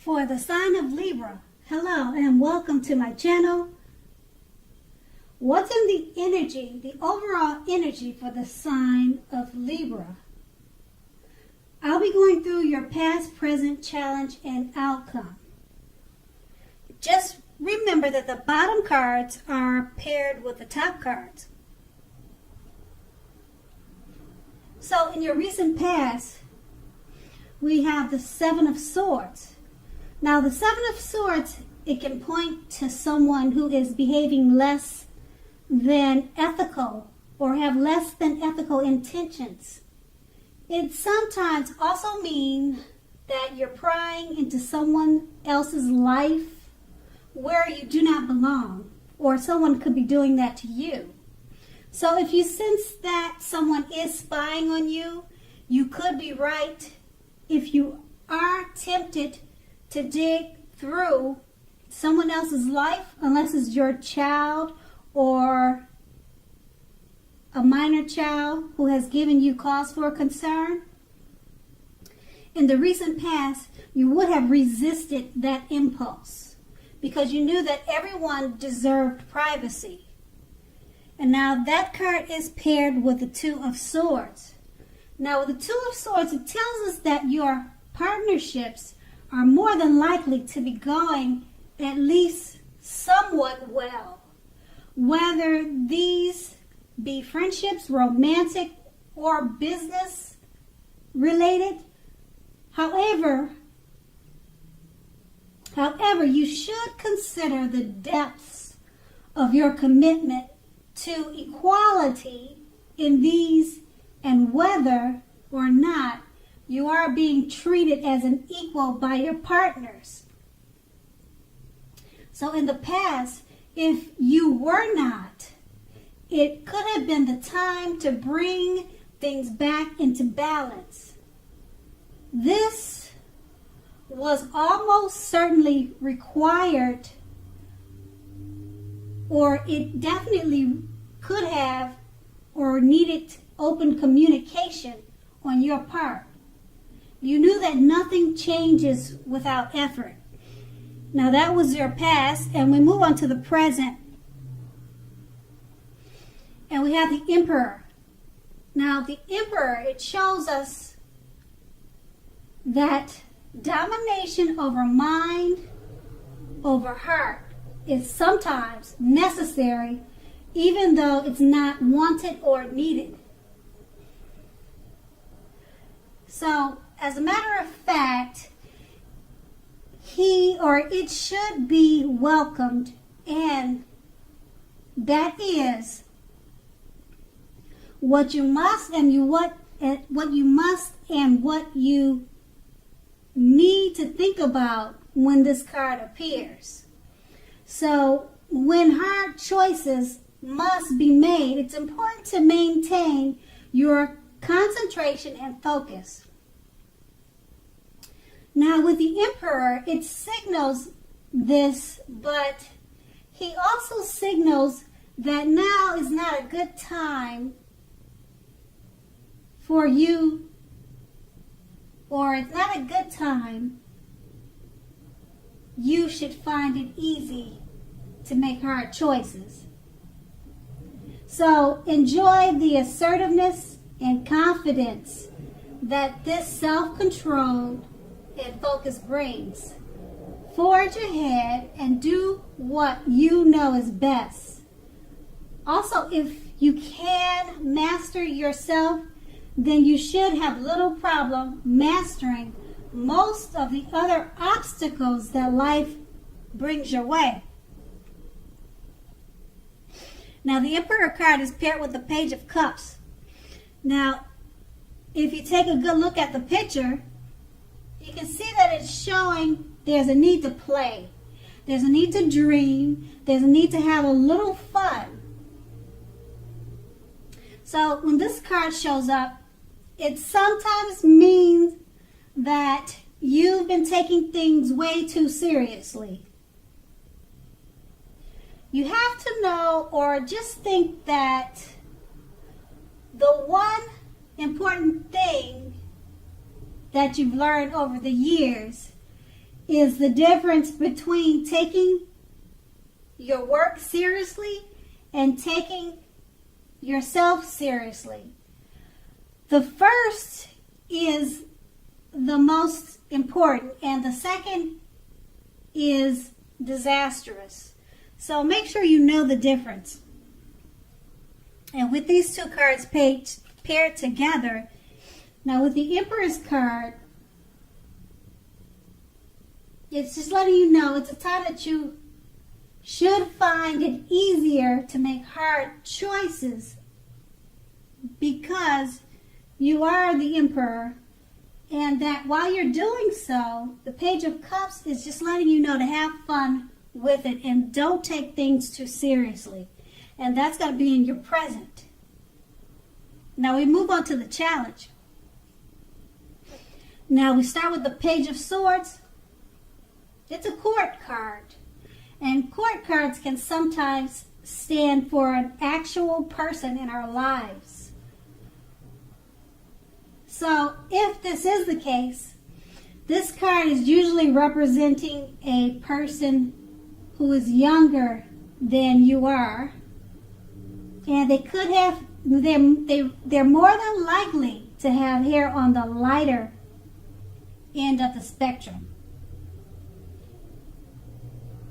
For the sign of Libra, hello and welcome to my channel. What's in the energy, the overall energy for the sign of Libra? I'll be going through your past, present, challenge, and outcome. Just remember that the bottom cards are paired with the top cards. So in your recent past, we have the Seven of Swords. Now, the Seven of Swords, it can point to someone who is behaving less than ethical or have less than ethical intentions. It sometimes also means that you're prying into someone else's life where you do not belong, or someone could be doing that to you. So if you sense that someone is spying on you, you could be right. If you are tempted to dig through someone else's life, unless it's your child or a minor child who has given you cause for concern, in the recent past, you would have resisted that impulse because you knew that everyone deserved privacy. And now that card is paired with the Two of Swords. Now with the Two of Swords, it tells us that your partnerships are more than likely to be going at least somewhat well. Whether these be friendships, romantic, or business related. However, you should consider the depths of your commitment to equality in these and whether or not you are being treated as an equal by your partners. So in the past, if you were not, it could have been the time to bring things back into balance. This was almost certainly required, or it definitely could have or needed open communication on your part. You knew that nothing changes without effort. Now that was your past, and we move on to the present. And we have the Emperor. Now the Emperor, it shows us that domination over mind, over heart is sometimes necessary, even though it's not wanted or needed. So, as a matter of fact, he or it should be welcomed, and that is what you must and what you need to think about when this card appears. So, when hard choices must be made, it's important to maintain your concentration and focus. Now with the Emperor, it signals this, but he also signals that now is not a good time for you, or it's not a good time. You should find it easy to make hard choices. So enjoy the assertiveness and confidence that this self-control and focus brings. Forge ahead and do what you know is best. Also, if you can master yourself, then you should have little problem mastering most of the other obstacles that life brings your way. Now, the Emperor card is paired with the Page of Cups. Now, if you take a good look at the picture, you can see that it's showing there's a need to play. There's a need to dream. There's a need to have a little fun. So when this card shows up, it sometimes means that you've been taking things way too seriously. You have to know or just think that the one important thing that you've learned over the years is the difference between taking your work seriously and taking yourself seriously. The first is the most important, and the second is disastrous. So make sure you know the difference. And with these two cards paired together, now with the Empress card, it's just letting you know it's a time that you should find it easier to make hard choices because you are the Emperor, and that while you're doing so, the Page of Cups is just letting you know to have fun with it and don't take things too seriously. And that's going to be in your present. Now we move on to the challenge. Now we start with the Page of Swords. It's a court card. And court cards can sometimes stand for an actual person in our lives. So if this is the case, this card is usually representing a person who is younger than you are. And they could have, they're more than likely to have hair on the lighter end of the spectrum.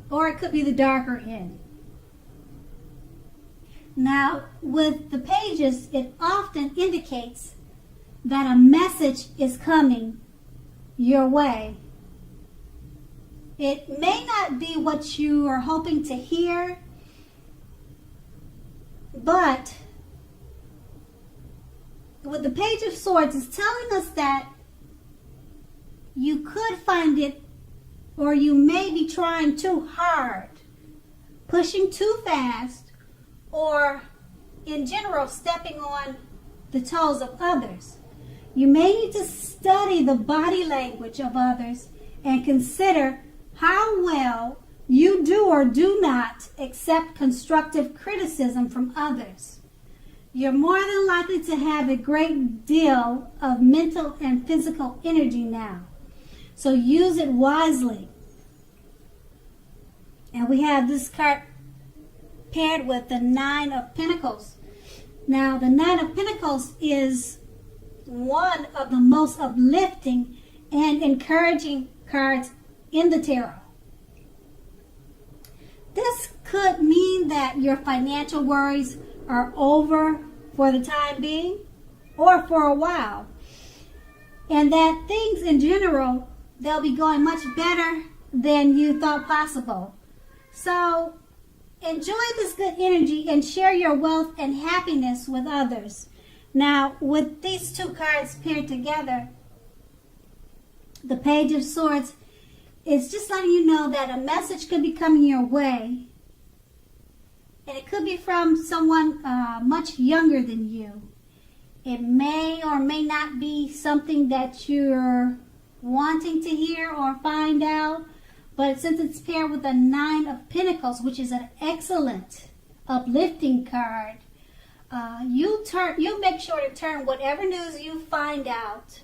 Or it could be the darker end. Now, with the pages, it often indicates that a message is coming your way. It may not be what you are hoping to hear, but with the Page of Swords, it's telling us that you could find it, or you may be trying too hard, pushing too fast, or in general stepping on the toes of others. You may need to study the body language of others and consider how well you do or do not accept constructive criticism from others. You're more than likely to have a great deal of mental and physical energy now. So use it wisely. And we have this card paired with the Nine of Pentacles. Now, the Nine of Pentacles is one of the most uplifting and encouraging cards in the tarot. This could mean that your financial worries are over for the time being or for a while, and that things in general, they'll be going much better than you thought possible. So enjoy this good energy and share your wealth and happiness with others. Now, with these two cards paired together, the Page of Swords is just letting you know that a message could be coming your way. And it could be from someone much younger than you. It may or may not be something that you're wanting to hear or find out. But since it's paired with the Nine of Pentacles, which is an excellent uplifting card, you'll make sure to turn whatever news you find out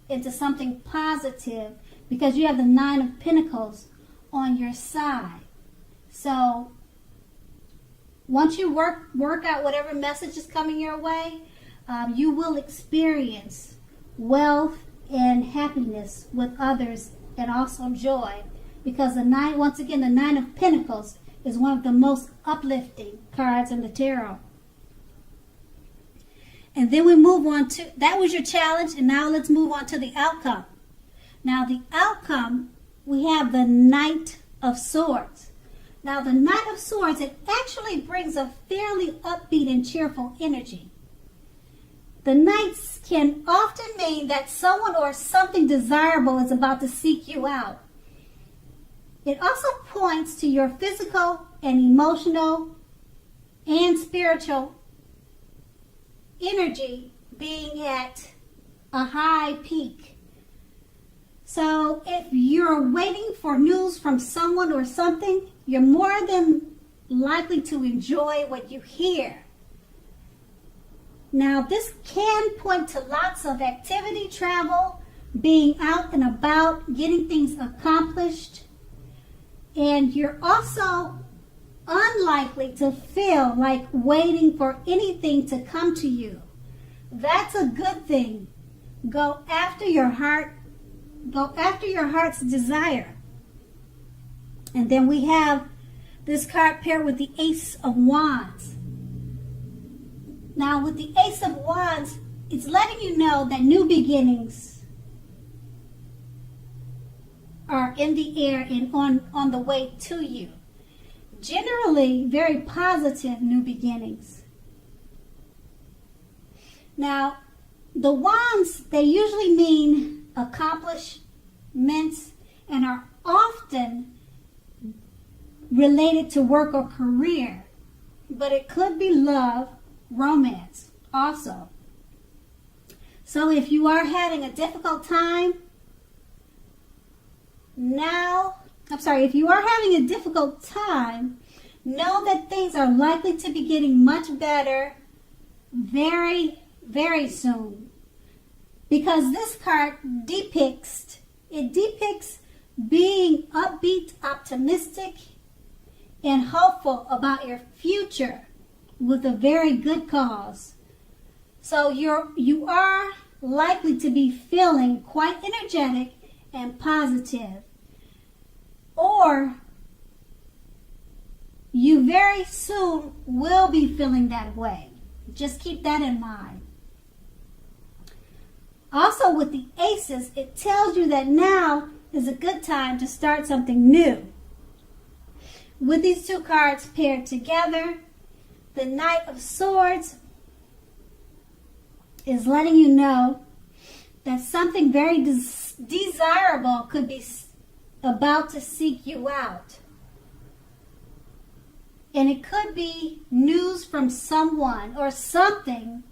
into something positive, because you have the Nine of Pentacles on your side. So once you work out whatever message is coming your way, you will experience wealth and happiness with others, and also joy, because the Nine of Pentacles is one of the most uplifting cards in the tarot. And then we move on to, that was your challenge, and now let's move on to the outcome. Now the outcome, we have the Knight of Swords. Now the Knight of Swords, it actually brings a fairly upbeat and cheerful energy. The Knights can often mean that someone or something desirable is about to seek you out. It also points to your physical and emotional and spiritual energy being at a high peak. So if you're waiting for news from someone or something, you're more than likely to enjoy what you hear. Now, this can point to lots of activity, travel, being out and about, getting things accomplished. And you're also unlikely to feel like waiting for anything to come to you. That's a good thing. Go after your heart. Go after your heart's desire. And then we have this card paired with the Ace of Wands. Now with the Ace of Wands, it's letting you know that new beginnings are in the air and on the way to you. Generally, very positive new beginnings. Now, the wands, they usually mean accomplishments and are often related to work or career. But it could be love, romance also. So if you are having a difficult time if you are having a difficult time, know that things are likely to be getting much better very, very soon. Because this card depicts being upbeat, optimistic, and hopeful about your future with a very good cause. So you are likely to be feeling quite energetic and positive. Or you very soon will be feeling that way. Just keep that in mind. Also with the aces, it tells you that now is a good time to start something new. With these two cards paired together, the Knight of Swords is letting you know that something very desirable could be about to seek you out. And it could be news from someone or something.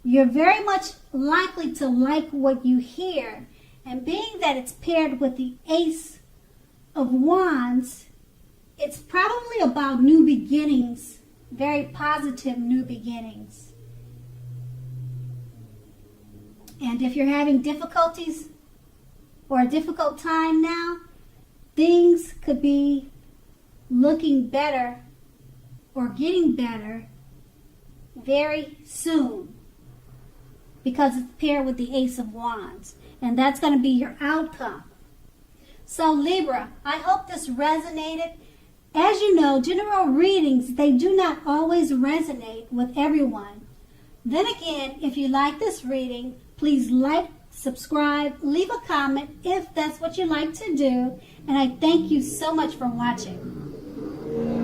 You're very much likely to like what you hear. And being that it's paired with the Ace of Wands, it's probably about new beginnings, very positive new beginnings. And if you're having difficulties or a difficult time now, things could be looking better or getting better very soon because it's paired with the Ace of Wands. And that's going to be your outcome. So Libra, I hope this resonated. As you know, general readings, they do not always resonate with everyone. Then again, if you like this reading, please like, subscribe, leave a comment if that's what you like to do. And I thank you so much for watching.